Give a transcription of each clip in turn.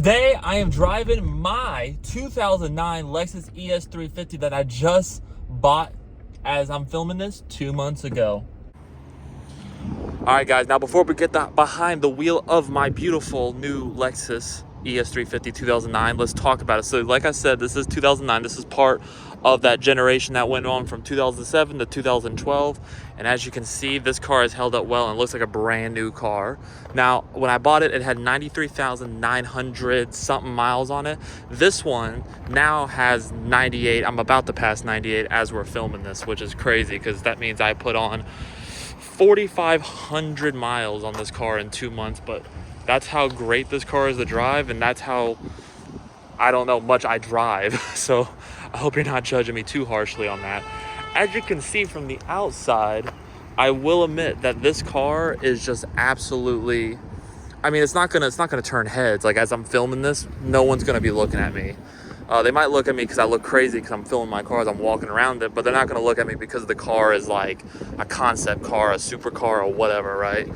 Today, I am driving my 2009 Lexus ES350 that I just bought as I'm filming this 2 months ago. All right, guys, now before we get behind the wheel of my beautiful new Lexus ES350 2009, let's talk about it. So like I said, this is 2009. This is part of that generation that went on from 2007 to 2012. And as you can see, this car has held up well and looks like a brand new car. Now, when I bought it, it had 93,900 something miles on it. This one now has 98. I'm about to pass 98 as we're filming this, which is crazy because that means I put on 4,500 miles on this car in 2 months. But that's how great this car is to drive, and that's how, I don't know, much I drive. So I hope you're not judging me too harshly on that. As you can see from the outside, I will admit that this car is just absolutely, I mean, it's not gonna turn heads. Like, as I'm filming this, no one's gonna be looking at me. They might look at me because I look crazy because I'm filming my car as I'm walking around it, but they're not going to look at me because the car is like a concept car, a supercar, or whatever, right?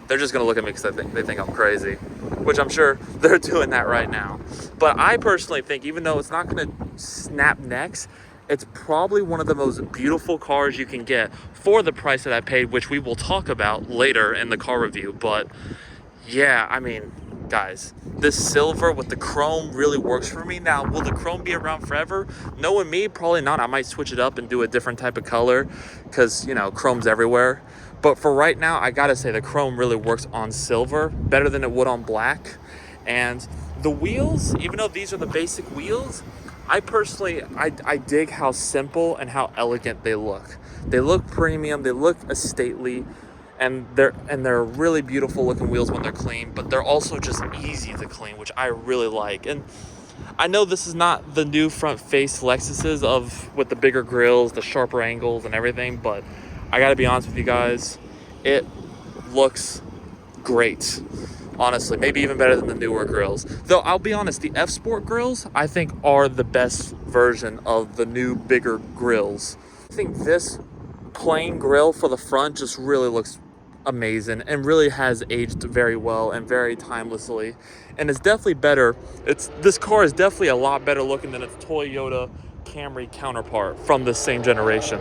They're just going to look at me because they think I'm crazy, which I'm sure they're doing that right now. But I personally think, even though it's not going to snap necks, it's probably one of the most beautiful cars you can get for the price that I paid, which we will talk about later in the car review. But yeah, I mean, guys, this silver with the chrome really works for me. Now, will the chrome be around forever? Knowing me, probably not. I might switch it up and do a different type of color because, you know, chrome's everywhere. But for right now, I gotta say the chrome really works on silver better than it would on black. And the wheels, even though these are the basic wheels, I personally, I dig how simple and how elegant they look. They look premium, they look stately. And they're really beautiful looking wheels when they're clean, but they're also just easy to clean, which I really like. And I know this is not the new front face Lexuses with the bigger grills, the sharper angles and everything, but I gotta be honest with you guys, it looks great. Honestly, maybe even better than the newer grills. Though I'll be honest, the F Sport grills I think are the best version of the new bigger grills. I think this plain grill for the front just really looks amazing and really has aged very well and very timelessly, and it's definitely better. This car is definitely a lot better looking than its Toyota Camry counterpart from the same generation.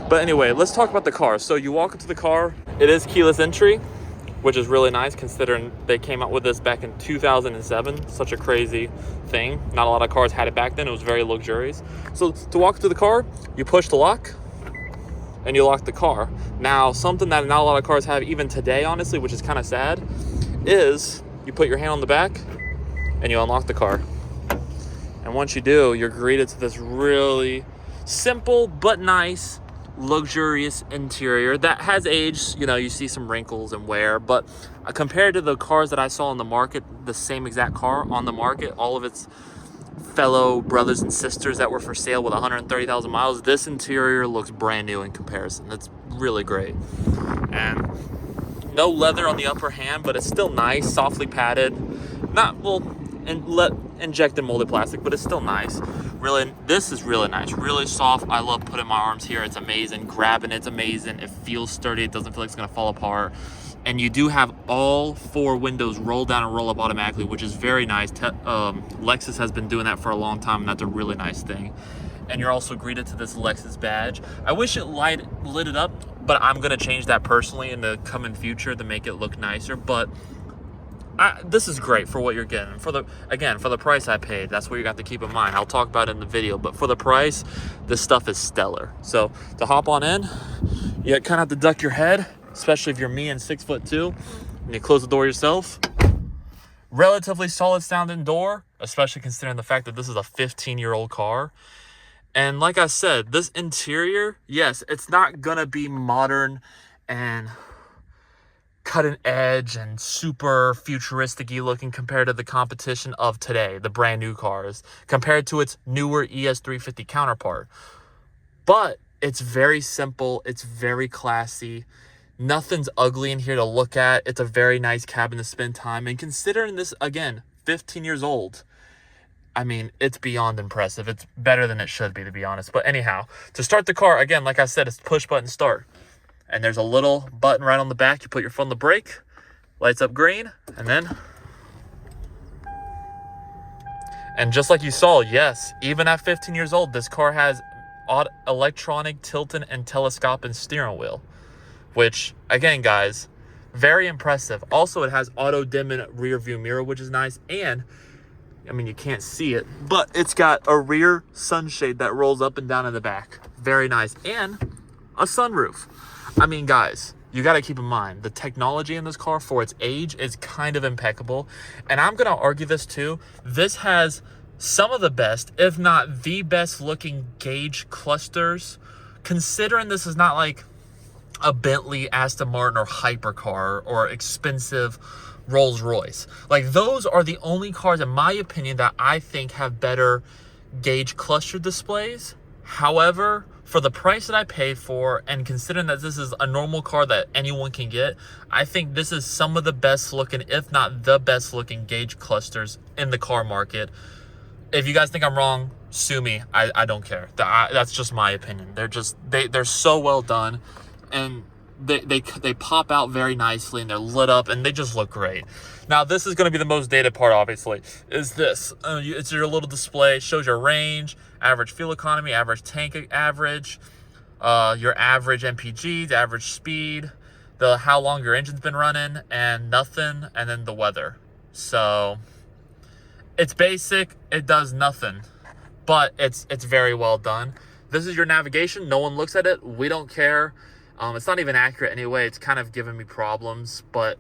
But anyway, let's talk about the car. So you walk into the car, it is keyless entry, which is really nice considering they came out with this back in 2007. Such a crazy thing. Not a lot of cars had it back then. It was very luxurious. So to walk into the car, you push the lock and you lock the car. Now, something that not a lot of cars have even today, honestly, which is kind of sad, is you put your hand on the back and you unlock the car. And once you do, you're greeted to this really simple but nice, luxurious interior that has aged. You know, you see some wrinkles and wear, but compared to the cars that I saw on the market, the same exact car on the market, all of its fellow brothers and sisters that were for sale with 130,000 miles, this interior looks brand new in comparison. It's really great. And no leather on the upper hand, but it's still nice, softly padded. Not, well, injected molded plastic, but it's still nice. Really, this is really nice, really soft. I love putting my arms here. It's amazing. Grabbing it's amazing. It feels sturdy. It doesn't feel like it's gonna fall apart. And you do have all 4 windows roll down and roll up automatically, which is very nice. Lexus has been doing that for a long time, and that's a really nice thing. And you're also greeted to this Lexus badge. I wish it lit it up, but I'm gonna change that personally in the coming future to make it look nicer. But this is great for what you're getting. For the price I paid, that's what you got to keep in mind. I'll talk about it in the video, but for the price, this stuff is stellar. So to hop on in, you kind of have to duck your head, especially if you're me and 6'2", and you close the door yourself. Relatively solid sounding door, especially considering the fact that this is a 15-year-old car. And like I said, this interior, yes, it's not gonna be modern and cutting edge and super futuristic-y looking compared to the competition of today, the brand new cars, compared to its newer ES350 counterpart. But it's very simple, it's very classy. Nothing's ugly in here to look at. It's a very nice cabin to spend time. And considering this, again, 15 years old, I mean, it's beyond impressive. It's better than it should be, to be honest. But anyhow, to start the car, again, like I said, it's push button start. And there's a little button right on the back. You put your foot on the brake, lights up green, and then And just like you saw, yes, even at 15 years old, this car has electronic tilting and telescoping steering wheel, which, again, guys, very impressive. Also, it has auto dimming rear view mirror, which is nice. And I mean, you can't see it, but it's got a rear sunshade that rolls up and down in the back. Very nice. And a sunroof. I mean, guys, you got to keep in mind, the technology in this car for its age is kind of impeccable. And I'm going to argue this too. This has some of the best, if not the best looking gauge clusters, considering this is not like a Bentley, Aston Martin, or hypercar, or expensive Rolls Royce. Like, those are the only cars, in my opinion, that I think have better gauge cluster displays. However, for the price that I paid for, and considering that this is a normal car that anyone can get, I think this is some of the best looking, if not the best looking gauge clusters in the car market. If you guys think I'm wrong, sue me. I don't care. That's just my opinion. They're so well done, and they pop out very nicely, and they're lit up, and they just look great. Now, this is going to be the most dated part, obviously, is this. It's your little display. It shows your range, average fuel economy, average tank average, your average MPGs, average speed, how long your engine's been running, and nothing, and then the weather. So it's basic. It does nothing, but it's very well done. This is your navigation. No one looks at it. We don't care. It's not even accurate anyway. It's kind of giving me problems, but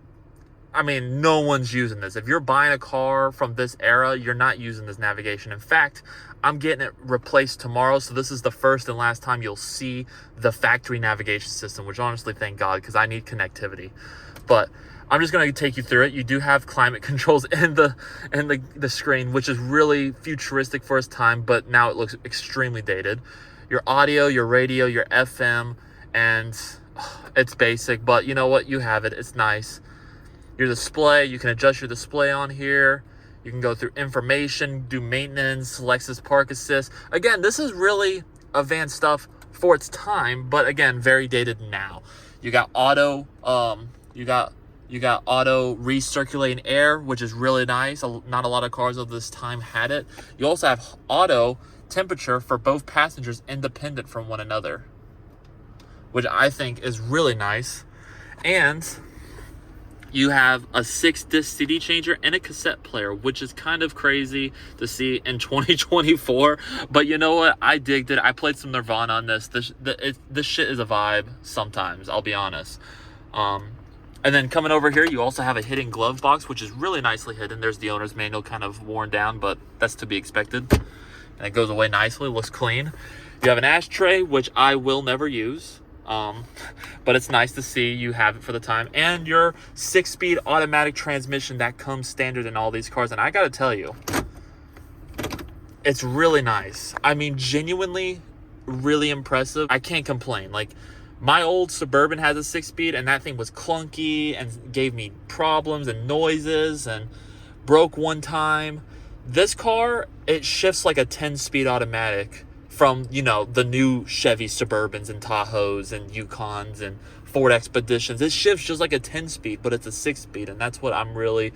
I mean, no one's using this. If you're buying a car from this era, you're not using this navigation. In fact, I'm getting it replaced tomorrow, so this is the first and last time you'll see the factory navigation system, which honestly, thank God, because I need connectivity. But I'm just going to take you through it. You do have climate controls in the screen, which is really futuristic for its time, but now it looks extremely dated. Your audio, your radio, your FM, and it's basic, but you know what? You have it. It's nice. Your display, you can adjust your display on here. You can go through information, do maintenance, Lexus Park Assist. Again, this is really advanced stuff for its time, but again, very dated now. You got auto, you got auto recirculating air, which is really nice. Not a lot of cars of this time had it. You also have auto temperature for both passengers independent from one another, which I think is really nice. And you have a 6-disc CD changer and a cassette player, which is kind of crazy to see in 2024. But you know what? I digged it. I played some Nirvana on this. This shit is a vibe sometimes, I'll be honest. And then coming over here, you also have a hidden glove box, which is really nicely hidden. There's the owner's manual, kind of worn down, but that's to be expected. And it goes away nicely, looks clean. You have an ashtray, which I will never use. But it's nice to see you have it for the time, and your 6-speed automatic transmission that comes standard in all these cars. And I gotta tell you, it's really nice. I mean, genuinely really impressive. I can't complain. Like, my old Suburban has a 6-speed, and that thing was clunky and gave me problems and noises and broke one time. This car, it shifts like a 10-speed automatic from, you know, the new Chevy Suburbans and Tahoes and Yukons and Ford Expeditions. It shifts just like a 10-speed, but it's a 6-speed, and that's what I'm really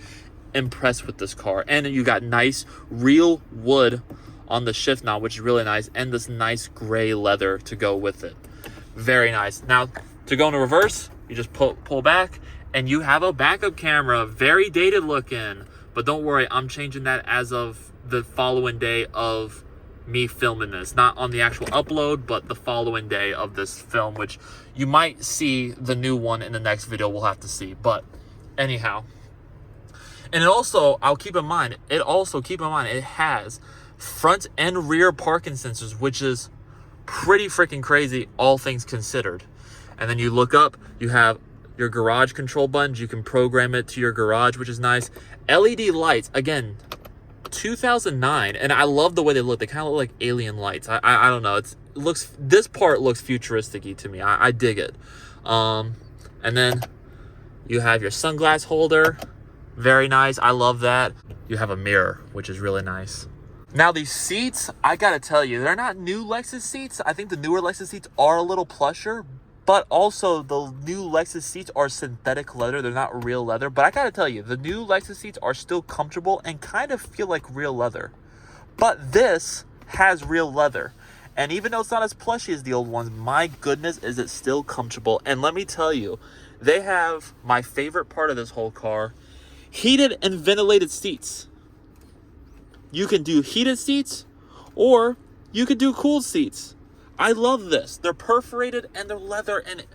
impressed with this car. And you got nice real wood on the shift knob, which is really nice, and this nice gray leather to go with it. Very nice. Now, to go into reverse, you just pull back, and you have a backup camera. Very dated looking, but don't worry, I'm changing that as of the following day of me filming this, not on the actual upload, but the following day of this film, which you might see the new one in the next video. We'll have to see. But anyhow, and it also, keep in mind, it has front and rear parking sensors, which is pretty freaking crazy, all things considered. And then you look up, you have your garage control buttons. You can program it to your garage, which is nice. LED lights, again, 2009, and I love the way they look. They kind of look like alien lights. I don't know. This part looks futuristic-y to me. I dig it. And then you have your sunglass holder. Very nice. I love that. You have a mirror, which is really nice. Now, these seats, I gotta tell you, they're not new Lexus seats. I think the newer Lexus seats are a little plusher, but also the new Lexus seats are synthetic leather. They're not real leather. But I gotta tell you, the new Lexus seats are still comfortable and kind of feel like real leather. But this has real leather. And even though it's not as plushy as the old ones, my goodness, is it still comfortable. And let me tell you, they have my favorite part of this whole car, heated and ventilated seats. You can do heated seats or you could do cooled seats. I love this. They're perforated and they're leather, and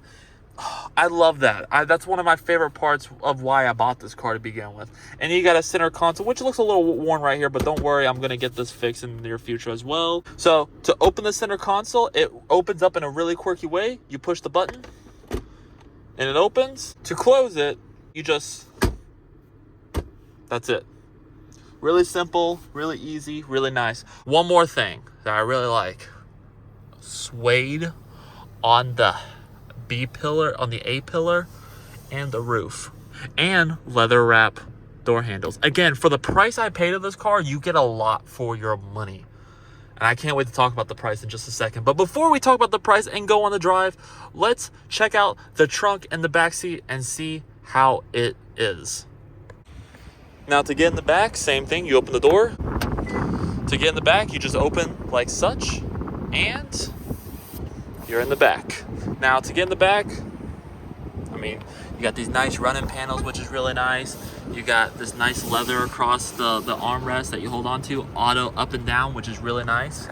I love that. That's one of my favorite parts of why I bought this car to begin with. And you got a center console, which looks a little worn right here, but don't worry, I'm going to get this fixed in the near future as well. So to open the center console, it opens up in a really quirky way. You push the button and it opens. To close it, you just, that's it. Really simple, really easy, really nice. One more thing that I really like. Suede on the B pillar, on the A pillar, and the roof. And leather wrap door handles. Again, for the price I paid of this car, you get a lot for your money. And I can't wait to talk about the price in just a second. But before we talk about the price and go on the drive, let's check out the trunk and the back seat and see how it is. Now to get in the back, same thing. You open the door. To get in the back, you just open like such, and you're in the back. Now to get in the back, I mean, you got these nice running panels, which is really nice. You got this nice leather across the armrest that you hold on to, auto up and down, which is really nice.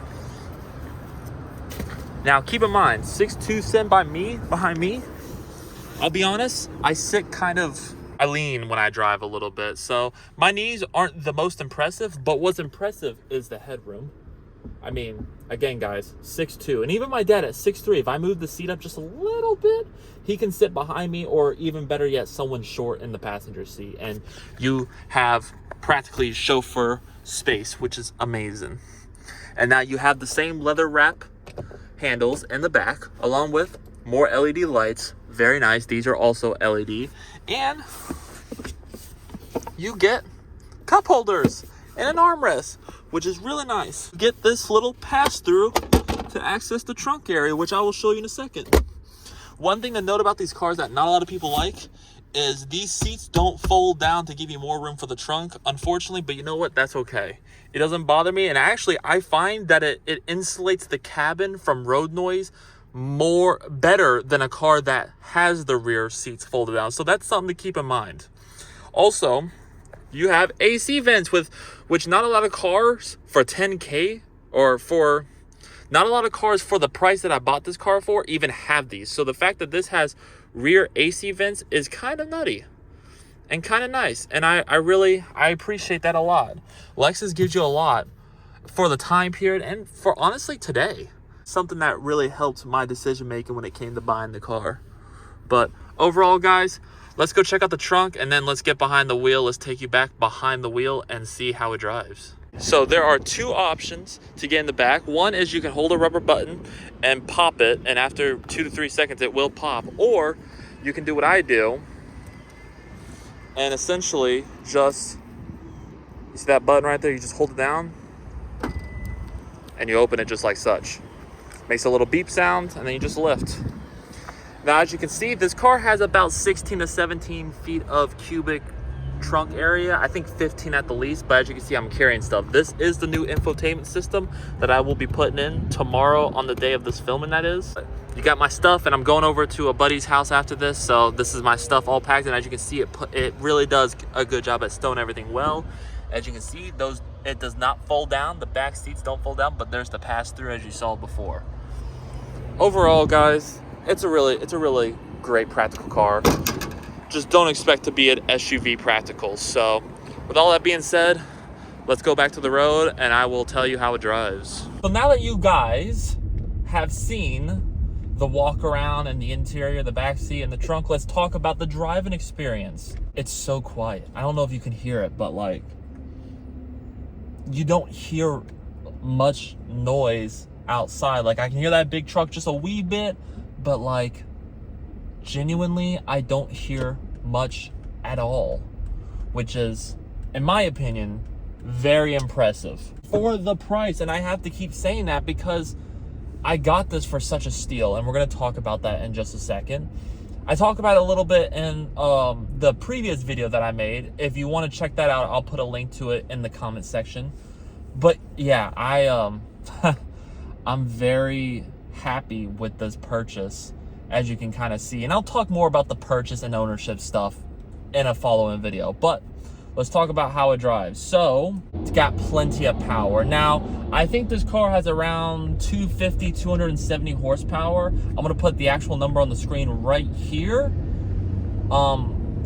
Now keep in mind, 6'2" sitting behind me, I'll be honest, I lean when I drive a little bit, so my knees aren't the most impressive, but what's impressive is the headroom. I mean, again, guys, 6'2", and even my dad at 6'3", if I move the seat up just a little bit, he can sit behind me, or even better yet, someone short in the passenger seat, and you have practically chauffeur space, which is amazing. And now you have the same leather wrap handles in the back, along with more LED lights. Very nice. These are also LED. And you get cup holders and an armrest, which is really nice. Get this little pass-through to access the trunk area, which I will show you in a second. One thing to note about these cars that not a lot of people like is these seats don't fold down to give you more room for the trunk, unfortunately, but you know what? That's okay. It doesn't bother me, and actually, I find that it insulates the cabin from road noise better than a car that has the rear seats folded down. So that's something to keep in mind. Also, you have AC vents, which not a lot of cars for $10K, or for not a lot of cars for the price that I bought this car for even have these. So the fact that this has rear AC vents is kind of nutty and kind of nice, and I appreciate that a lot. Lexus gives you a lot for the time period and for honestly today. Something that really helped my decision making when it came to buying the car. But overall, guys, let's go check out the trunk, and then let's get behind the wheel. Let's take you back behind the wheel and see how it drives. So there are two options to get in the back. One is you can hold a rubber button and pop it, and after 2 to 3 seconds it will pop. Or you can do what I do and essentially just, you see that button right there, you just hold it down and you open it just like such. Makes a little beep sound, and then you just lift. Now, as you can see, this car has about 16 to 17 feet of cubic trunk area. I think 15 at the least, but as you can see, I'm carrying stuff. This is the new infotainment system that I will be putting in tomorrow on the day of this filming, that is. You got my stuff, and I'm going over to a buddy's house after this, so this is my stuff all packed, and as you can see, it really does a good job at stowing everything well. As you can see, it does not fold down. The back seats don't fold down, but there's the pass-through as you saw before. Overall, guys, it's a really great practical car. Just don't expect to be an SUV practical. So with all that being said, let's go back to the road and I will tell you how it drives. So now that you guys have seen the walk around and the interior, the back seat and the trunk, let's talk about the driving experience. It's so quiet. I don't know if you can hear it, but like, you don't hear much noise outside. Like, I can hear that big truck just a wee bit, but like, genuinely, I don't hear much at all, which is, in my opinion, very impressive for the price. And I have to keep saying that because I got this for such a steal, and we're going to talk about that in just a second. I talk about it a little bit in the previous video that I made. If you want to check that out, I'll put a link to it in the comment section. But yeah, I'm very happy with this purchase, as you can kind of see. And I'll talk more about the purchase and ownership stuff in a following video. But let's talk about how it drives. So it's got plenty of power. Now, I think this car has around 250, 270 horsepower. I'm gonna put the actual number on the screen right here.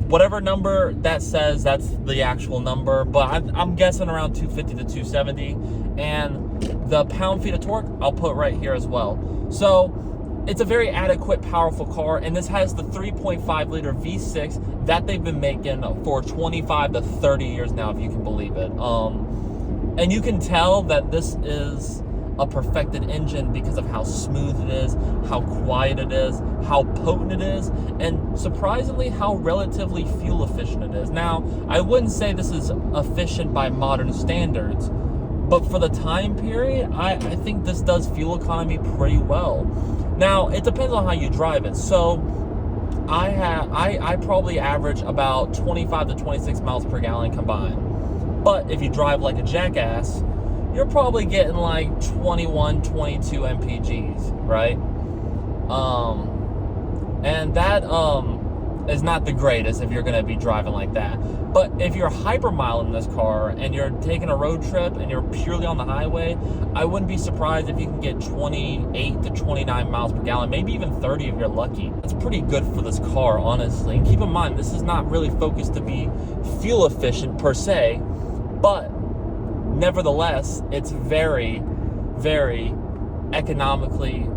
Whatever number that says, that's the actual number, but I'm guessing around 250 to 270. And the pound-feet of torque, I'll put right here as well. So it's a very adequate, powerful car, and this has the 3.5 liter V6 that they've been making for 25 to 30 years now, if you can believe it. And you can tell that this is a perfected engine because of how smooth it is, how quiet it is, how potent it is, and surprisingly how relatively fuel efficient it is. Now, I wouldn't say this is efficient by modern standards, but for the time period, I think this does fuel economy pretty well. Now, it depends on how you drive it. So I probably average about 25 to 26 miles per gallon combined. But if you drive like a jackass, you're probably getting like 21, 22 mpgs, right? And that is not the greatest if you're gonna be driving like that. But if you're hypermiling this car and you're taking a road trip and you're purely on the highway, I wouldn't be surprised if you can get 28 to 29 miles per gallon, maybe even 30 if you're lucky. That's pretty good for this car, honestly. And keep in mind, this is not really focused to be fuel efficient per se, but nevertheless, it's very, very economically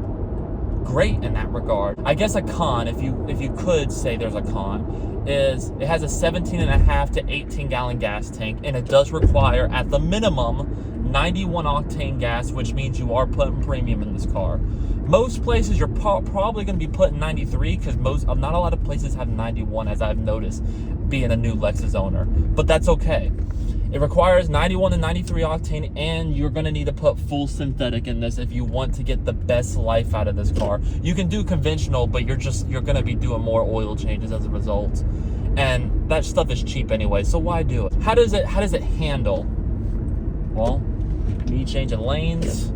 great in that regard. I guess a con, if you could say there's a con, is it has a 17.5 to 18 gallon gas tank, and it does require at the minimum 91 octane gas, which means you are putting premium in this car. Most places you're probably going to be putting 93, because not a lot of places have 91, as I've noticed being a new Lexus owner, but that's okay. It requires 91 to 93 octane, and you're going to need to put full synthetic in this if you want to get the best life out of this car. You can do conventional, but you're going to be doing more oil changes as a result. And that stuff is cheap anyway, so why do it? How does it handle? Well, me changing lanes.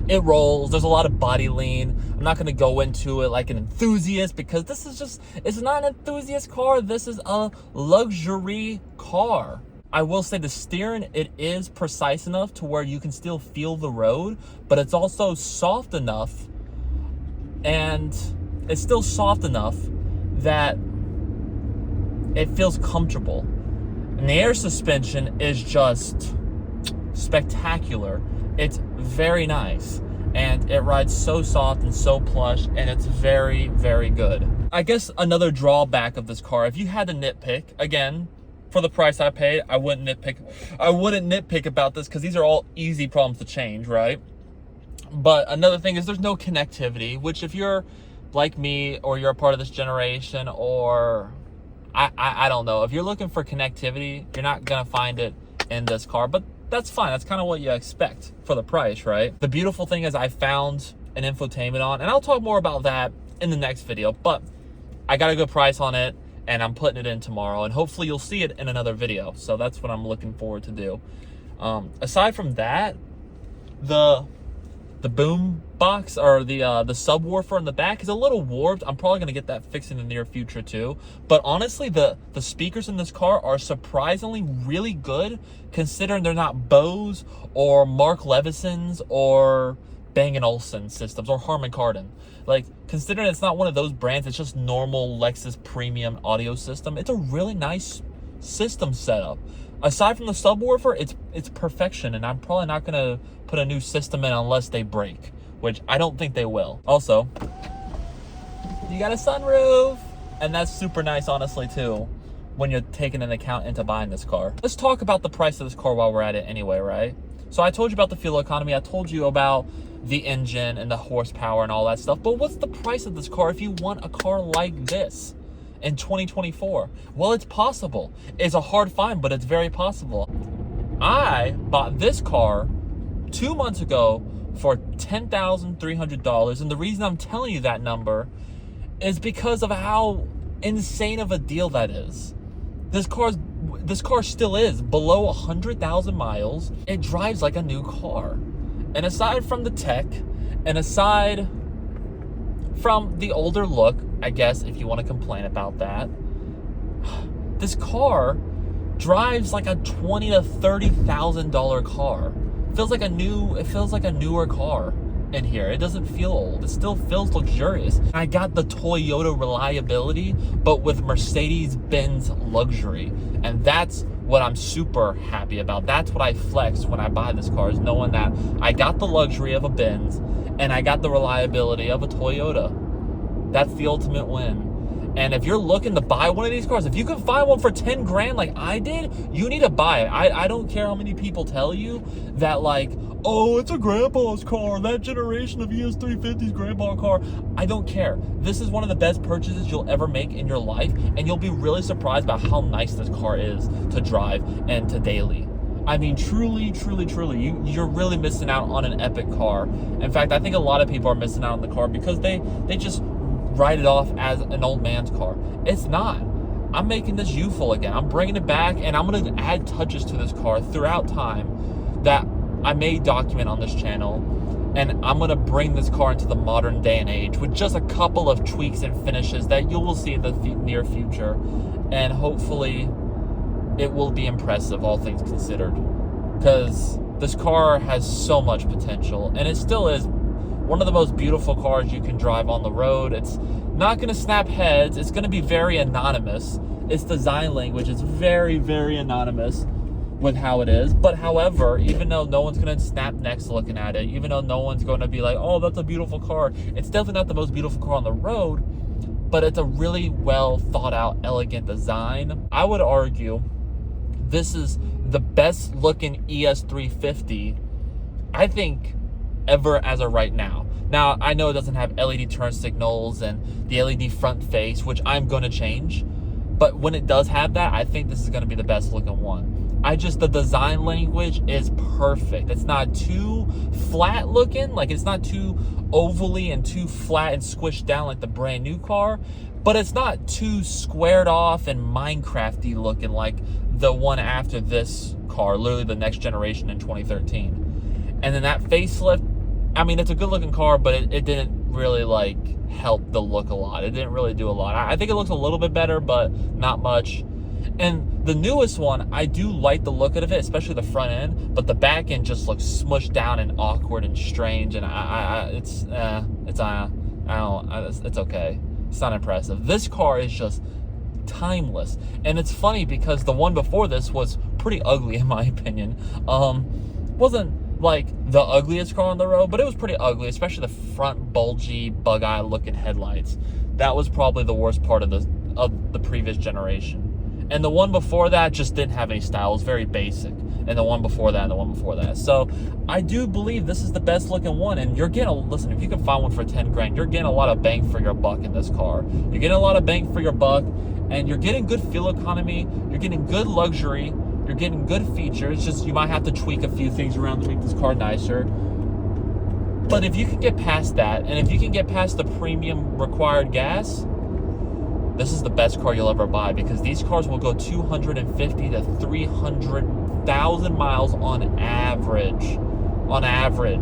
It rolls. There's a lot of body lean. I'm not going to go into it like an enthusiast, because this is it's not an enthusiast car. This is a luxury car. I will say the steering, it is precise enough to where you can still feel the road, but it's also soft enough, and it's still soft enough that it feels comfortable. And the air suspension is just spectacular. It's very nice, and it rides so soft and so plush, and it's very, very good. I guess another drawback of this car, if you had to nitpick, again, for the price I paid, I wouldn't nitpick about this, because these are all easy problems to change, right? But another thing is there's no connectivity, which if you're like me, or you're a part of this generation, or I don't know, if you're looking for connectivity, you're not gonna find it in this car, but that's fine. That's kind of what you expect for the price, right? The beautiful thing is I found an infotainment on, and I'll talk more about that in the next video, but I got a good price on it, and I'm putting it in tomorrow, and hopefully you'll see it in another video. So that's what I'm looking forward to do. Aside from that, the boom box, or the subwoofer in the back, is a little warped. I'm probably gonna get that fixed in the near future too. But honestly, the speakers in this car are surprisingly really good, considering they're not Bose or Mark Levison's or Bang & Olufsen systems or Harman Kardon. Like, considering it's not one of those brands, it's just normal Lexus premium audio system. It's a really nice system setup. Aside from the subwoofer, it's perfection, and I'm probably not gonna put a new system in unless they break, which I don't think they will. Also, you got a sunroof, and that's super nice, honestly, too, when you're taking into account into buying this car. Let's talk about the price of this car while we're at it anyway, right? So I told you about the fuel economy. I told you about the engine and the horsepower and all that stuff. But what's the price of this car if you want a car like this in 2024? Well, it's possible. It's a hard find, but it's very possible. I bought this car 2 months ago for $10,300. And the reason I'm telling you that number is because of how insane of a deal that is. This car's this car still is below 100,000 miles. It drives like a new car. And aside from the tech, and aside from the older look, I guess, if you want to complain about that, this car drives like a $20,000 to $30,000 car. It feels like a newer car in here. It doesn't feel old. It still feels luxurious. I got the Toyota reliability, but with Mercedes-Benz luxury. And that's what I'm super happy about. That's what I flex when I buy this car, is knowing that I got the luxury of a Benz and I got the reliability of a Toyota. That's the ultimate win. And if you're looking to buy one of these cars, if you can find one for 10 grand like I did, you need to buy it. I don't care how many people tell you that, like, oh, it's a grandpa's car. That generation of Es350's grandpa car. I don't care. This is one of the best purchases you'll ever make in your life, and you'll be really surprised about how nice this car is to drive and to daily. I mean, truly, you're really missing out on an epic car. In fact, I think a lot of people are missing out on the car because they just write it off as an old man's car. It's not. I'm making this youthful again. I'm bringing it back, and I'm going to add touches to this car throughout time that I may document on this channel, and I'm going to bring this car into the modern day and age with just a couple of tweaks and finishes that you will see in the near future, and hopefully it will be impressive, all things considered, because this car has so much potential, and it still is one of the most beautiful cars you can drive on the road. It's not going to snap heads. It's going to be very anonymous. Its design language is very, very anonymous with how it is. But however, even though no one's going to snap necks looking at it, even though no one's going to be like, oh, that's a beautiful car, it's definitely not the most beautiful car on the road, but it's a really well thought out, elegant design. I would argue this is the best looking ES350, I think, ever as of right now. Now, I know it doesn't have LED turn signals and the LED front face, which I'm going to change. But when it does have that, I think this is going to be the best looking one. The design language is perfect. It's not too flat looking, like it's not too ovally and too flat and squished down like the brand new car, but it's not too squared off and Minecrafty looking like the one after this car, literally the next generation in 2013. And then that facelift, I mean, it's a good looking car, but it didn't really like help the look a lot. It didn't really do a lot. I think it looks a little bit better, but not much. And the newest one, I do like the look of it, especially the front end, but the back end just looks smushed down and awkward and strange. And it's okay. It's not impressive. This car is just timeless. And it's funny because the one before this was pretty ugly in my opinion. Wasn't like the ugliest car on the road, but it was pretty ugly, especially the front bulgy bug eye looking headlights. That was probably the worst part of the previous generation. And the one before that just didn't have any style. It was very basic. And the one before that, and the one before that. So I do believe this is the best looking one. And you're getting, listen, if you can find one for 10 grand, you're getting a lot of bang for your buck in this car. You're getting a lot of bang for your buck, and you're getting good fuel economy. You're getting good luxury. You're getting good features. Just, you might have to tweak a few things around to make this car nicer. But if you can get past that, and if you can get past the premium required gas, this is the best car you'll ever buy, because these cars will go 250 to 300,000 miles on average.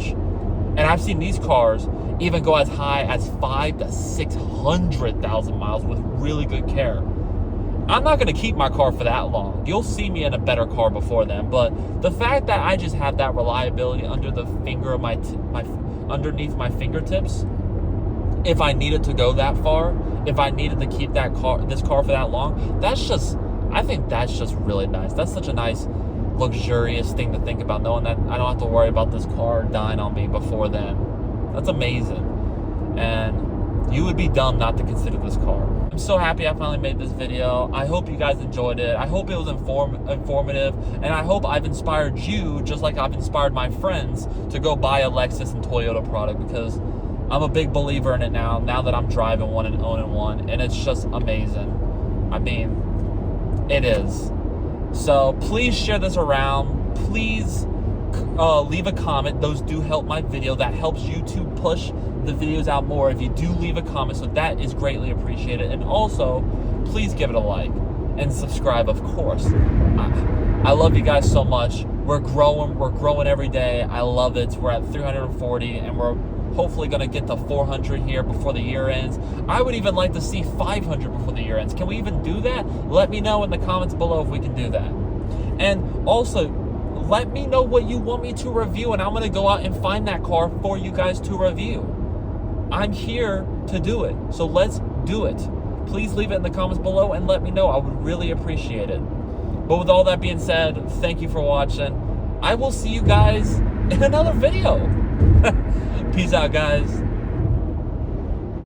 And I've seen these cars even go as high as 500,000 to 600,000 miles with really good care. I'm not going to keep my car for that long. You'll see me in a better car before then. But the fact that I just have that reliability under the finger of underneath my fingertips, if I needed to go that far, if I needed to keep this car for that long, I think that's just really nice. That's such a nice, luxurious thing to think about, knowing that I don't have to worry about this car dying on me before then. That's amazing. And you would be dumb not to consider this car. I'm so happy I finally made this video. I hope you guys enjoyed it. I hope it was informative, and I hope I've inspired you, just like I've inspired my friends, to go buy a Lexus and Toyota product, because I'm a big believer in it now that I'm driving one and owning one, and it's just amazing. I mean, it is. So please share this around. Please leave a comment. Those do help my video. That helps YouTube push the videos out more if you do leave a comment, so that is greatly appreciated. And also, please give it a like. and subscribe, of course. I love you guys so much. We're growing every day. I love it. We're at 340, and we're hopefully going to get to 400 here before the year ends. I would even like to see 500 before the year ends. Can we even do that? Let me know in the comments below if we can do that. And also, let me know what you want me to review, and I'm going to go out and find that car for you guys to review. I'm here to do it, so let's do it. Please leave it in the comments below and let me know. I would really appreciate it. But with all that being said, thank you for watching. I will see you guys in another video. Peace out, guys.